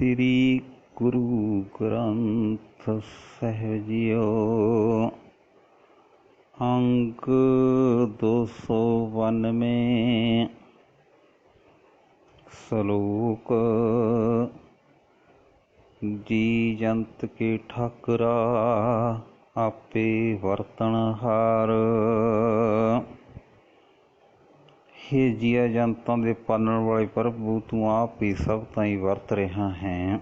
श्री गुरु ग्रंथ साहिब जीओ। अंक 292 श्लोक। जी जंत के ठाकरा आपे वरतनहार। हे जिया जंतां दे पालण वाले प्रभु, तू आप ही सब ताईं वरत रहा है।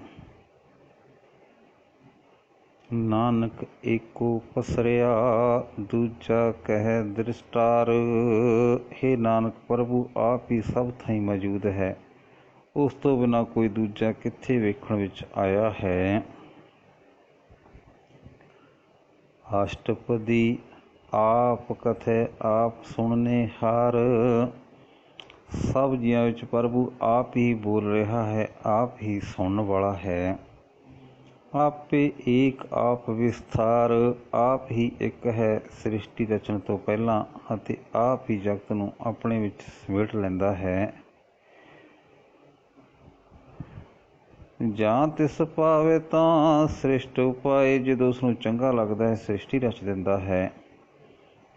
नानक एको पसरिया दूजा कह दृष्टार। हे नानक प्रभु आप ही सब थाई मौजूद है, उस तो बिना कोई दूजा किथे वेखण विच आया है। अष्टपदी आप कथे आप सुनने हार। सब जियां विच प्रभु आप ही बोल रहा है, आप ही सुनने वाला है। आपे एक आप विस्तार, आप ही एक है सृष्टि रचन तो पहला, अते आप ही जगत नूं अपने विच समेट लैंदा है। जां तिस पावे तां सृष्ट उपाए, जदों उसनूं चंगा लगदा है सृष्टि रच दिंदा है।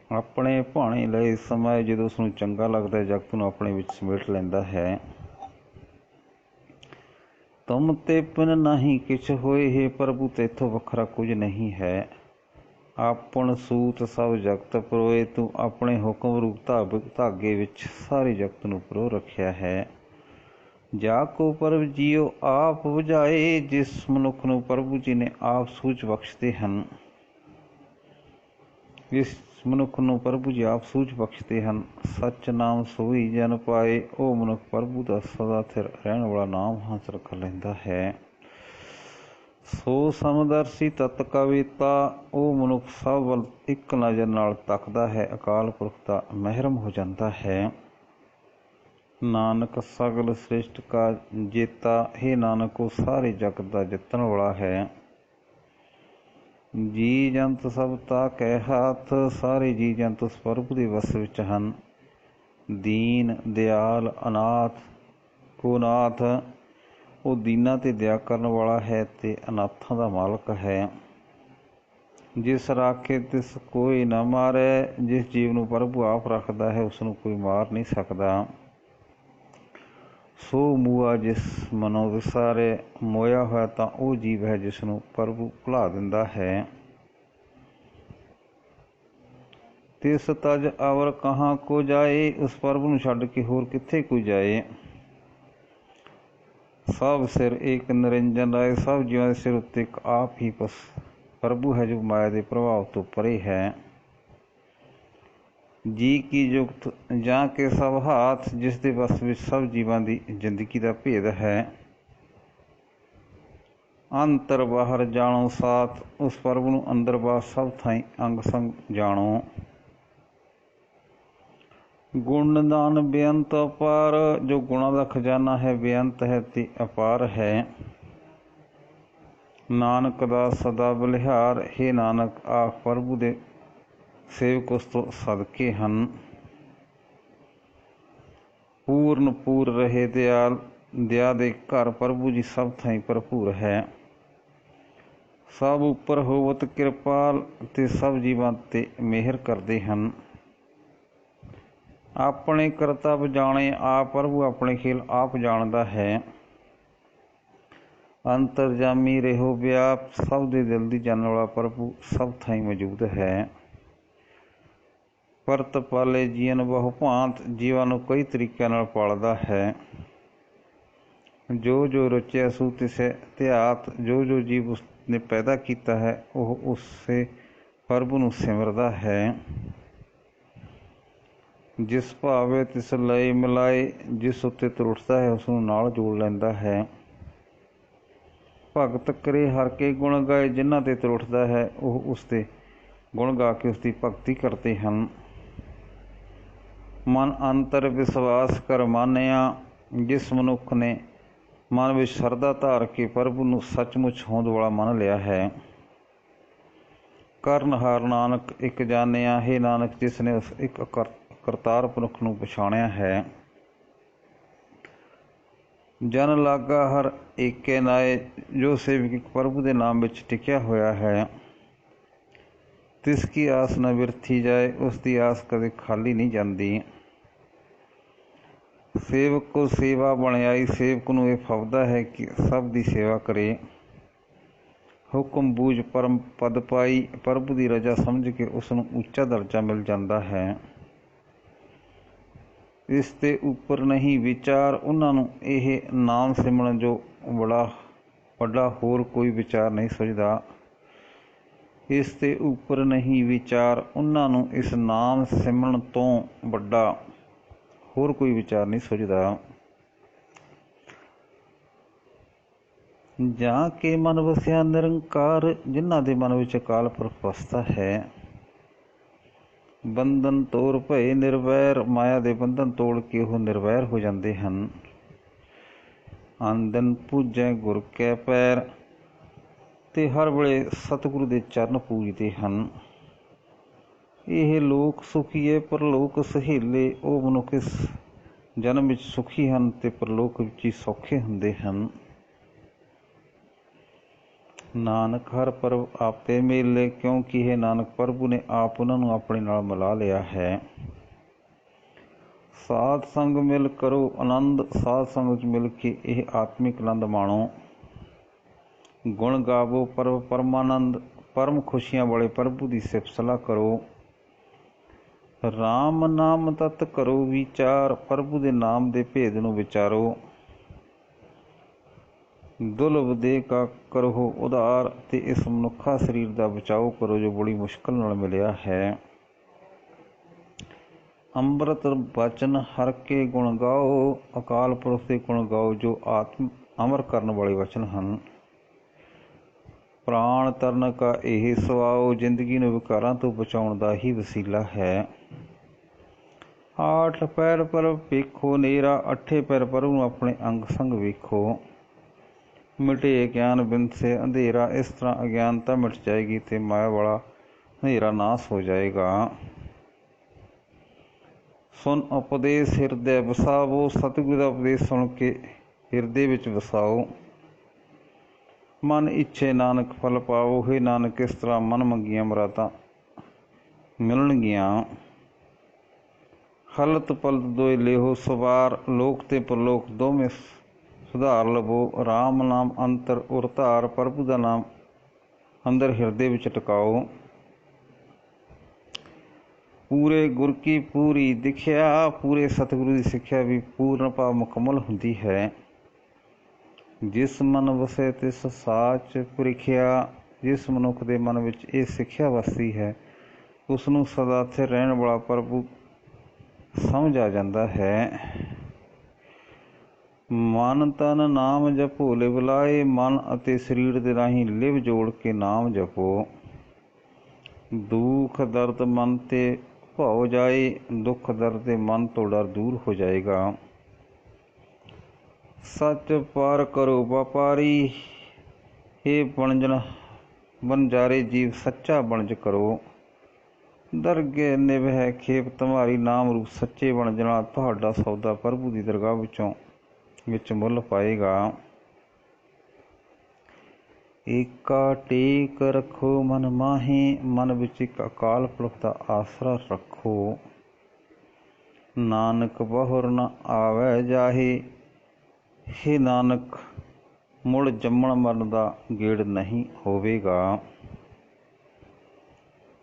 अपने भाणे लए समय, जदों उसनूं चंगा लगदा है जगत नूं अपने विच समेट लैंदा है। तुम ते पिन नहीं किछ होए, हे प्रभु तैथों वखरा कुछ नहीं है। आपन सूत सब जगत परोए, तू अपने हुक्म रूप धागे विच सारे जगत नूं परो रखिया है। जाको प्रभु जीओ आप बुझाए, जिस मनुख नूं प्रभु जी ने आप सूझ बख्शते हैं। जिस मनुख नूं प्रभु जी आप सूझ बख्शते हैं, सच नाम सोई जन पाए। ਉਹ ਮਨੁੱਖ ਪ੍ਰਭੂ ਦਾ ਸਦਾ ਸਥਿਰ ਰਹਿਣ ਵਾਲਾ ਨਾਮ ਹਾਸਲ ਕਰ ਲੈਂਦਾ ਹੈ। ਸੋ ਸਮਦਰਸ਼ੀ ਤਤ ਕਵਿਤਾ, ਉਹ ਮਨੁੱਖ ਸਭ ਵੱਲ ਇੱਕ ਨਜ਼ਰ ਨਾਲ ਤੱਕਦਾ ਹੈ, ਅਕਾਲ ਪੁਰਖ ਦਾ ਮਹਿਰਮ ਹੋ ਜਾਂਦਾ ਹੈ। ਨਾਨਕ ਸਗਲ ਸ੍ਰਿਸ਼ਟ ਕਾ ਜੇਤਾ, हे ਨਾਨਕ ਉਹ ਸਾਰੇ ਜਗਤ ਦਾ ਜਿੱਤਣ ਵਾਲਾ ਹੈ। जी जंत सब ताकै हाथ, सारे जी जंत उस प्रभु के वस विच हन। दीन दयाल अनाथ को नाथ, वो दीना ते दया करन वाला है ते अनाथां दा मालक है। जिस राखे तिस कोई न मारे, जिस जीव नूं प्रभु आप रखदा है उसनूं कोई मार नहीं सकदा। सो मूआ जिस मनो विसारे, मोया होया तां ਉਹ जीव है जिसनूं प्रभु भुला दिंदा है। तिस तज अवर कहाँ को जाए, उस प्रभु नूं छड्ड के होर कित्थे कोई जाए। सब सिर एक निरंजन राय, सब जीवां दे सिर उत्ते एक आप ही बस प्रभु है जो माया दे प्रभाव तो परे है। जी की जुगत जां के सब हाथ, जिस दे बस विच सब जीवां दी जिंदगी दा भेद है। अंतर बाहर जाणो साथ, उस प्रभु नूं अंदर बाहर सब थाई अंग संग जाणो। गुणदान बेअंत अपार, जो गुणा दा खजाना है बेअंत है ते अपार है। नानक दा सदा बलिहार, हे नानक आख प्रभु दे सेवक उस तो सदके हन। पूर्ण पूर रहे दयाल, दया दे घर प्रभु जी सब थाई भरपूर है। सब उपर होवत कृपाल, ते सब जीवां ते मेहर करदे हन। अपने करतब जाने आप प्रभु, अपने खेल आप जानदा है। अंतरजामी रहो व्याप, सब दे दिल दी जानने वाला प्रभु सब थाई मौजूद है। परत पाले जीवन बहु भांत, जीवां नूं कई तरीकों नाल पालदा है। जो जो रचिया सू तिसे ध्यात, जो जो जीव उसने पैदा किया है वह उससे प्रभु नूं सिमरदा है। जिस भावे तिस लय मिलाए, जिस उत्ते तुरटदा है उसनूं नाल जोड़ लैंदा है। भगत करे हर के गुण गाए, जिन्हां ते तुरटदा है वह उसते गुण गा के उसकी भगती करते हैं। मन अंतर विश्वास कर मानिया, जिस मनुख ने मन में श्रद्धा धार के प्रभु नूं सचमुच होंद वाला मन लिया है। करनहार नानक एक जानिया, हे नानक जिसने उस एक करतार पुरख नूं पछाणिया है। ਜਨ ਲਾਗਾ ਹਰ ਏਕੇ ਨਾਏ। ਜੋ ਸੇਵਕ ਇੱਕ ਪ੍ਰਭੂ ਦੇ ਨਾਮ ਵਿੱਚ ਟਿਕਿਆ ਹੋਇਆ ਹੈ, ਤਿਸ ਕੀ ਆਸ ਨਾ ਬਿਰਥੀ ਜਾਏ। ਉਸ ਦੀ ਆਸ ਕਦੇ ਖਾਲੀ ਨਹੀਂ ਜਾਂਦੀ। ਸੇਵਕ ਕੋ ਸੇਵਾ ਬਣਿਆਈ। ਸੇਵਕ ਨੂੰ ਇਹ ਫੱਬਦਾ ਹੈ ਕਿ ਸਭ ਦੀ ਸੇਵਾ ਕਰੇ। ਹੁਕਮ ਬੂਝ ਪਰਮ ਪਦ ਪਾਈ। ਪ੍ਰਭੂ ਦੀ ਰਜਾ ਸਮਝ ਕੇ ਉਸ ਨੂੰ ਉੱਚਾ ਦਰਜਾ ਮਿਲ ਜਾਂਦਾ ਹੈ। ਇਸ ਦੇ ਉੱਪਰ ਨਹੀਂ ਵਿਚਾਰ। ਉਹਨਾਂ ਨੂੰ ਇਹ ਨਾਮ ਸਿਮਰਨ ਜੋ ਵੱਡਾ ਹੋਰ ਕੋਈ ਵਿਚਾਰ ਨਹੀਂ ਸੁਝਦਾ। ਇਸ ਦੇ ਉੱਪਰ ਨਹੀਂ ਵਿਚਾਰ। ਉਹਨਾਂ ਨੂੰ ਇਸ ਨਾਮ ਸਿਮਰਨ ਤੋਂ ਵੱਡਾ ਹੋਰ ਕੋਈ ਵਿਚਾਰ ਨਹੀਂ ਸੁਝਦਾ। ਜਾਂ ਕੇ ਮਨ ਵਸਿਆ ਨਿਰੰਕਾਰ। ਜਿਨ੍ਹਾਂ ਦੇ ਮਨ ਵਿੱਚ ਅਕਾਲ ਪੁਰਖ ਵਸਦਾ ਹੈ। ਬੰਧਨ ਤੋੜ ਭਏ ਨਿਰਵੈਰ। ਮਾਇਆ ਦੇ ਬੰਧਨ ਤੋੜ ਕੇ ਉਹ ਨਿਰਵੈਰ ਹੋ ਜਾਂਦੇ ਹਨ। ਆਨੰਦਨ ਪੂਜੈ ਗੁਰ ਕੈ ਪੈਰ। ਤੇ ਹਰ ਵੇਲੇ ਸਤਿਗੁਰੂ ਦੇ ਚਰਨ ਪੂਜਦੇ ਹਨ। ਇਹ ਲੋਕ ਸੁਖੀਏ ਪਰਲੋਕ ਸਹੇਲੇ। ਉਹ ਮਨੁੱਖ ਇਸ ਜਨਮ ਵਿੱਚ ਸੁਖੀ ਹਨ ਤੇ ਪਰਲੋਕ ਵਿੱਚ ਹੀ ਸੌਖੇ ਹੁੰਦੇ ਹਨ। ਨਾਨਕ ਹਰ ਪ੍ਰਭ ਆਪੇ ਮੇਲੇ। ਕਿਉਂਕਿ ਇਹ ਨਾਨਕ ਪ੍ਰਭੂ ਨੇ ਆਪ ਉਹਨਾਂ ਨੂੰ ਆਪਣੇ ਨਾਲ ਮਿਲਾ ਲਿਆ ਹੈ। ਸਾਧ ਸੰਗ ਮਿਲ ਕਰੋ ਆਨੰਦ। ਸਾਧ ਸੰਗ ਵਿੱਚ ਮਿਲ ਕੇ ਇਹ ਆਤਮਿਕ ਆਨੰਦ ਮਾਣੋ। ਗੁਣ ਗਾਵੋ ਪ੍ਰਭ ਪਰਮਾਨੰਦ। ਪਰਮ ਖੁਸ਼ੀਆਂ ਵਾਲੇ ਪ੍ਰਭੂ ਦੀ ਸਿਫਤ ਸਲਾਹ ਕਰੋ। ਰਾਮ ਨਾਮ ਤਤ ਕਰੋ ਵਿਚਾਰ। ਪ੍ਰਭੂ ਦੇ ਨਾਮ ਦੇ ਭੇਦ ਨੂੰ ਵਿਚਾਰੋ। ਦੁਰਲਭ ਦੇਹ ਕਾ ਕਰੋ ਉਧਾਰ। ਤੇ ਇਸ ਮਨੁੱਖਾ ਸਰੀਰ ਦਾ ਬਚਾਓ ਕਰੋ ਜੋ ਬੜੀ ਮੁਸ਼ਕਲ ਨਾਲ ਮਿਲਿਆ ਹੈ। ਅੰਮ੍ਰਿਤ ਬਚਨ ਹਰ ਕੇ ਗੁਣ ਗਾਓ। ਅਕਾਲ ਪੁਰਖ ਦੇ ਗੁਣ ਗਾਓ ਜੋ ਅਮਰ ਕਰਨ ਵਾਲੇ ਵਚਨ ਹਨ। ਪ੍ਰਾਣ ਤਰਨ ਕਾ ਇਹ ਸੁਆਓ। ਜ਼ਿੰਦਗੀ ਨੂੰ ਵਿਕਾਰਾਂ ਤੋਂ ਬਚਾਉਣ ਦਾ ਹੀ ਵਸੀਲਾ ਹੈ। ਆਠ ਪੈਰ ਪਰ ਵੇਖੋ ਨੇਰਾ। ਅੱਠੇ ਪੈਰ ਪ੍ਰਭੂ ਨੂੰ ਆਪਣੇ ਅੰਗ ਸੰਗ ਵੇਖੋ। ਮਿਟੇ ਗਿਆਨ ਬਿਨਸੇ ਅੰਧੇਰਾ। ਇਸ ਤਰ੍ਹਾਂ ਅਗਿਆਨਤਾ ਮਿਟ ਜਾਏਗੀ ਤੇ ਮਾਇਆ ਵਾਲਾ ਹਨੇਰਾ ਨਾਸ ਹੋ ਜਾਏਗਾ। ਸੁਣ ਉਪਦੇਸ਼ ਹਿਰਦੈ ਵਸਾਵੋ। ਸਤਿਗੁਰੂ ਦਾ ਉਪਦੇਸ਼ ਸੁਣ ਕੇ ਹਿਰਦੇ ਵਿੱਚ ਵਸਾਓ। ਮਨ ਇੱਛੇ ਨਾਨਕ ਫਲ ਪਾਵੋ। ਹੇ ਨਾਨਕ ਇਸ ਤਰ੍ਹਾਂ ਮਨ ਮੰਗੀਆਂ ਮੁਰਾਦਾਂ ਮਿਲਣਗੀਆਂ। ਹਲਤ ਪਲਤ ਦੋਇ ਲੇਹੋ ਸਵਾਰ। ਲੋਕ ਤੇ ਪਰਲੋਕ ਦੋਵੇਂ ਸੁਧਾਰ ਲਵੋ। ਰਾਮ ਨਾਮ ਅੰਤਰ ਉਰ ਧਾਰ। ਪ੍ਰਭੂ ਦਾ ਨਾਮ ਅੰਦਰ ਹਿਰਦੇ ਵਿੱਚ ਟਿਕਾਓ। ਪੂਰੇ ਗੁਰ ਕੀ ਪੂਰੀ ਦਿਖਿਆ। ਪੂਰੇ ਸਤਿਗੁਰੂ ਦੀ ਸਿੱਖਿਆ ਵੀ ਪੂਰਨ ਭਾਵ ਮੁਕੰਮਲ ਹੁੰਦੀ ਹੈ। ਜਿਸ ਮਨ ਵਸੇ ਤਿਸ ਸਾਚ ਪ੍ਰੀਖਿਆ। ਜਿਸ ਮਨੁੱਖ ਦੇ ਮਨ ਵਿੱਚ ਇਹ ਸਿੱਖਿਆ ਵਸਦੀ ਹੈ ਉਸ ਨੂੰ ਸਦਾ ਸਥਿਰ ਰਹਿਣ ਵਾਲਾ ਪ੍ਰਭੂ ਸਮਝ ਆ ਜਾਂਦਾ ਹੈ। ਮਨ ਤਨ ਨਾਮ ਜਪੋ ਲਿਵ ਲਾਏ। ਮਨ ਅਤੇ ਸਰੀਰ ਦੇ ਰਾਹੀਂ ਲਿਵ ਜੋੜ ਕੇ ਨਾਮ ਜਪੋ। ਦੁੱਖ ਦਰਦ ਮਨ ਤੇ ਭਉ ਜਾਏ। ਦੁੱਖ ਦਰਦ ਦੇ ਮਨ ਤੋਂ ਡਰ ਦੂਰ ਹੋ ਜਾਏਗਾ। ਸੱਚ ਪਾਰ ਕਰੋ ਵਪਾਰੀ। ਇਹ ਬਣਜਾਰੇ ਜੀਵ ਸੱਚਾ ਬਣਜ ਕਰੋ। ਦਰਗੇ ਨਿਭੈ ਖੇਪ ਤੁਮਾਰੀ। ਨਾਮ ਰੂਪ ਸੱਚੇ ਬਣਜ ਨਾਲ ਤੁਹਾਡਾ ਸੌਦਾ ਪ੍ਰਭੂ ਦੀ ਦਰਗਾਹ ਵਿੱਚ ਮੁੱਲ ਪਾਏਗਾ। ਏਕਾ ਟੇਕ ਰੱਖੋ ਮਨ ਮਾਹੀ। ਮਨ ਵਿੱਚ ਇੱਕ ਅਕਾਲ ਪੁਰਖ ਦਾ ਆਸਰਾ ਰੱਖੋ। ਨਾਨਕ ਬਹੁਰ ਨ ਆਵੈ ਜਾਹੇ। ਹੇ ਨਾਨਕ ਮੁੜ ਜੰਮਣ ਮਰਨ ਦਾ ਗੇੜ ਨਹੀਂ ਹੋਵੇਗਾ।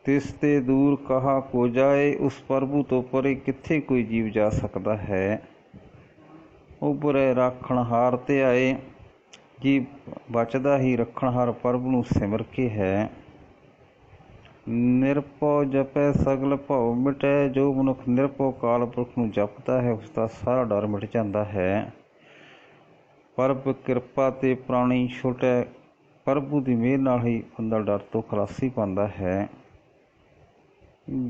ਤਿਸ ਤੇ ਦੂਰ ਕਹਾ ਕੋ ਜਾਏ। ਉਸ ਪ੍ਰਭੂ ਤੋਂ ਪਰੇ ਕਿੱਥੇ ਕੋਈ ਜੀਵ ਜਾ ਸਕਦਾ ਹੈ। ਉਭਰੇ ਰਾਖਣਹਾਰ ਤੇ ਆਏ। ਜੀਵ ਬਚਦਾ ਹੀ ਰੱਖਣਹਾਰ ਪ੍ਰਭੂ ਨੂੰ ਸਿਮਰ ਕੇ ਹੈ। ਨਿਰਭਉ ਜਪੈ ਸਗਲ ਭਉ ਮਿਟੈ। ਜੋ ਮਨੁੱਖ ਨਿਰਭਉ ਅਕਾਲ ਪੁਰਖ ਨੂੰ ਜਪਦਾ ਹੈ ਉਸ ਦਾ ਸਾਰਾ ਡਰ ਮਿਟ ਜਾਂਦਾ ਹੈ। ਪ੍ਰਭ ਕਿਰਪਾ ਤੇ ਪ੍ਰਾਣੀ ਛੁਟੈ। ਪ੍ਰਭੂ ਦੀ ਮਿਹਰ ਨਾਲ ਹੀ ਬੰਦਾ ਡਰ ਤੋਂ ਖਲਾਸੀ ਪਾਉਂਦਾ ਹੈ।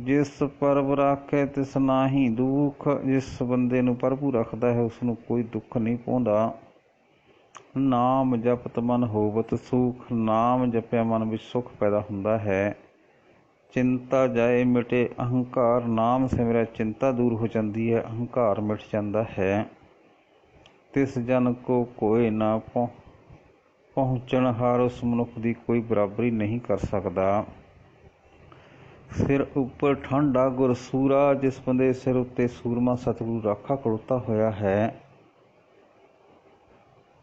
ਜਿਸ ਪ੍ਰਭ ਰਾਖੈ ਤਿਸ ਨਾਹੀ ਦੁੱਖ। ਜਿਸ ਬੰਦੇ ਨੂੰ ਪ੍ਰਭੂ ਰੱਖਦਾ ਹੈ ਉਸ ਨੂੰ ਕੋਈ ਦੁੱਖ ਨਹੀਂ ਪਾਉਂਦਾ। ਨਾਮ ਜਪਤ ਮਨ ਹੋਵਤ ਸੁਖ। ਨਾਮ ਜਪਿਆ ਮਨ ਵਿੱਚ ਸੁੱਖ ਪੈਦਾ ਹੁੰਦਾ ਹੈ। ਚਿੰਤਾ ਜਾਏ ਮਿਟੇ ਅਹੰਕਾਰ। ਨਾਮ ਸਿਮਰਿਆ ਚਿੰਤਾ ਦੂਰ ਹੋ ਜਾਂਦੀ ਹੈ। ਅਹੰਕਾਰ ਮਿਟ ਜਾਂਦਾ ਹੈ। ਤਿਸ ਜਨ ਕੋ ਕੋਇ ਨਾ ਪਹੁੰਚਣਹਾਰ। ਉਸ ਮਨੁੱਖ ਦੀ ਕੋਈ ਬਰਾਬਰੀ ਨਹੀਂ ਕਰ ਸਕਦਾ। ਸਿਰ ਉੱਪਰ ਠੰਡਾ ਗੁਰਸੂਰਾ, ਜਿਸ ਬੰਦੇ ਸਿਰ ਉੱਤੇ ਸੂਰਮਾ ਸਤਿਗੁਰੂ ਰਾਖਾ ਖੜੋਤਾ ਹੋਇਆ ਹੈ।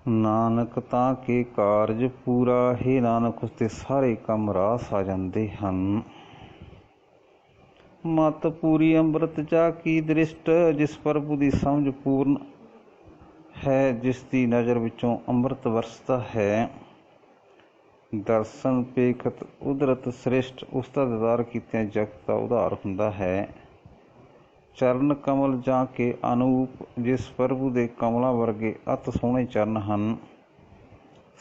ਨਾਨਕ ਤਾਂ ਕੇ ਕਾਰਜ ਪੂਰਾ, ਹੀ ਨਾਨਕ ਉਸਦੇ ਸਾਰੇ ਕੰਮ ਰਾਸ ਆ ਜਾਂਦੇ ਹਨ। ਮਤ ਪੂਰੀ ਅੰਮ੍ਰਿਤ ਜਾ ਕੀ ਦ੍ਰਿਸ਼ਟ, ਜਿਸ ਪ੍ਰਭੂ ਦੀ ਸਮਝ ਪੂਰਨ ਹੈ, ਜਿਸ ਦੀ ਨਜ਼ਰ ਵਿੱਚੋਂ ਅੰਮ੍ਰਿਤ ਵਰਸਦਾ ਹੈ। ਦਰਸ਼ਨ ਪੇਖਤ ਉਦਰਤ ਸ੍ਰਿਸ਼ਟ, ਉਸ ਦਾ ਦੀਦਾਰ ਕੀਤਿਆਂ ਜਗਤ ਦਾ ਉਧਾਰ ਹੁੰਦਾ ਹੈ। ਚਰਨ ਕਮਲ ਜਾਂ ਕੇ ਅਨੂਪ, ਜਿਸ ਪ੍ਰਭੂ ਦੇ ਕਮਲਾਂ ਵਰਗੇ ਅਤ ਸੋਹਣੇ ਚਰਨ ਹਨ।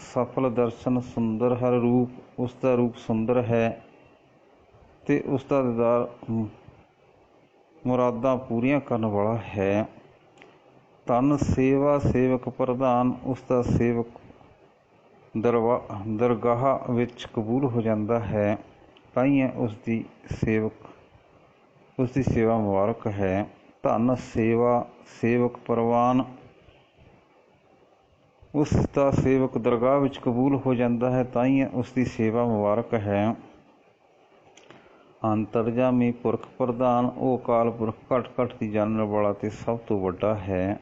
ਸਫਲ ਦਰਸ਼ਨ ਸੁੰਦਰ ਹਰ ਰੂਪ, ਉਸ ਦਾ ਰੂਪ ਸੁੰਦਰ ਹੈ ਤੇ ਉਸ ਦਾ ਦੀਦਾਰ ਮੁਰਾਦਾਂ ਪੂਰੀਆਂ ਕਰਨ ਵਾਲਾ ਹੈ। ਧਨ ਸੇਵਾ ਸੇਵਕ ਪ੍ਰਧਾਨ, ਉਸ ਦਾ ਸੇਵਕ ਦਰਗਾਹ ਵਿੱਚ ਕਬੂਲ ਹੋ ਜਾਂਦਾ ਹੈ। ਤਾਈਂ ਉਸ ਦੀ ਸੇਵਾ ਮੁਬਾਰਕ ਹੈ। ਧਨ ਸੇਵਾ ਸੇਵਕ ਪ੍ਰਵਾਨ, ਉਸ ਦਾ ਸੇਵਕ ਦਰਗਾਹ ਵਿੱਚ ਕਬੂਲ ਹੋ ਜਾਂਦਾ ਹੈ। ਤਾਈਂ ਉਸ ਦੀ ਸੇਵਾ ਮੁਬਾਰਕ ਹੈ। ਅੰਤਰਜਾਮੀ ਪੁਰਖ ਪ੍ਰਧਾਨ, ਉਹ ਅਕਾਲ ਪੁਰਖ ਘਟ ਘਟ ਦੀ ਜਾਣਨ ਵਾਲਾ ਤੇ ਸਭ ਤੋਂ ਵੱਡਾ ਹੈ।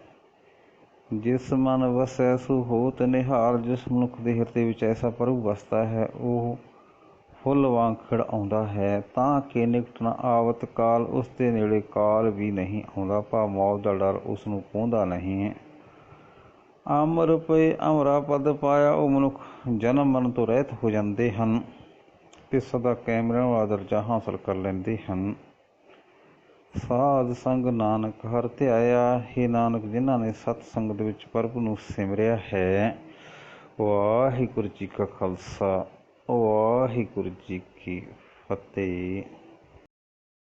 ਜਿਸ ਮਨ ਵਸੈ ਸੋ ਹੋਤ ਨਿਹਾਲ, ਜਿਸ ਮਨੁੱਖ ਦੇ ਹਿਰਦੇ ਵਿੱਚ ਐਸਾ ਪ੍ਰਭੂ ਵਸਦਾ ਹੈ, ਉਹ ਫੁੱਲ ਵਾਂਗ ਖਿੜ ਆਉਂਦਾ ਹੈ। ਤਾਂ ਕਿ ਨਿਕਟ ਨ ਆਵਤ ਕਾਲ, ਉਸ ਦੇ ਨੇੜੇ ਕਾਲ ਵੀ ਨਹੀਂ ਆਉਂਦਾ, ਭਾਵ ਮੌਤ ਦਾ ਡਰ ਉਸ ਨੂੰ ਪਾਉਂਦਾ ਨਹੀਂ। ਅਮਰ ਪਏ ਅਮਰਾ ਪਦ ਪਾਇਆ, ਉਹ ਮਨੁੱਖ ਜਨਮ ਮਰਨ ਤੋਂ ਰਹਿਤ ਹੋ ਜਾਂਦੇ ਹਨ ਤੇ ਸਦਾ ਕਾਇਮ ਰਹਿਣ ਵਾਲਾ ਦਰਜਾ ਹਾਸਲ ਕਰ ਲੈਂਦੇ ਹਨ। ਸਾਧ ਸੰਗ ਨਾਨਕ ਹਰਿ ਧਿਆਇਆ, ਹੇ ਨਾਨਕ ਜਿਨ੍ਹਾਂ ਨੇ ਸਤ ਸੰਗਤ ਵਿੱਚ ਪ੍ਰਭੂ ਨੂੰ ਸਿਮਰਿਆ ਹੈ। ਵਾਹਿਗੁਰੂ ਜੀ ਕਾ ਖਾਲਸਾ, ਵਾਹਿਗੁਰੂ ਜੀ ਕੀ ਫਤਿਹ।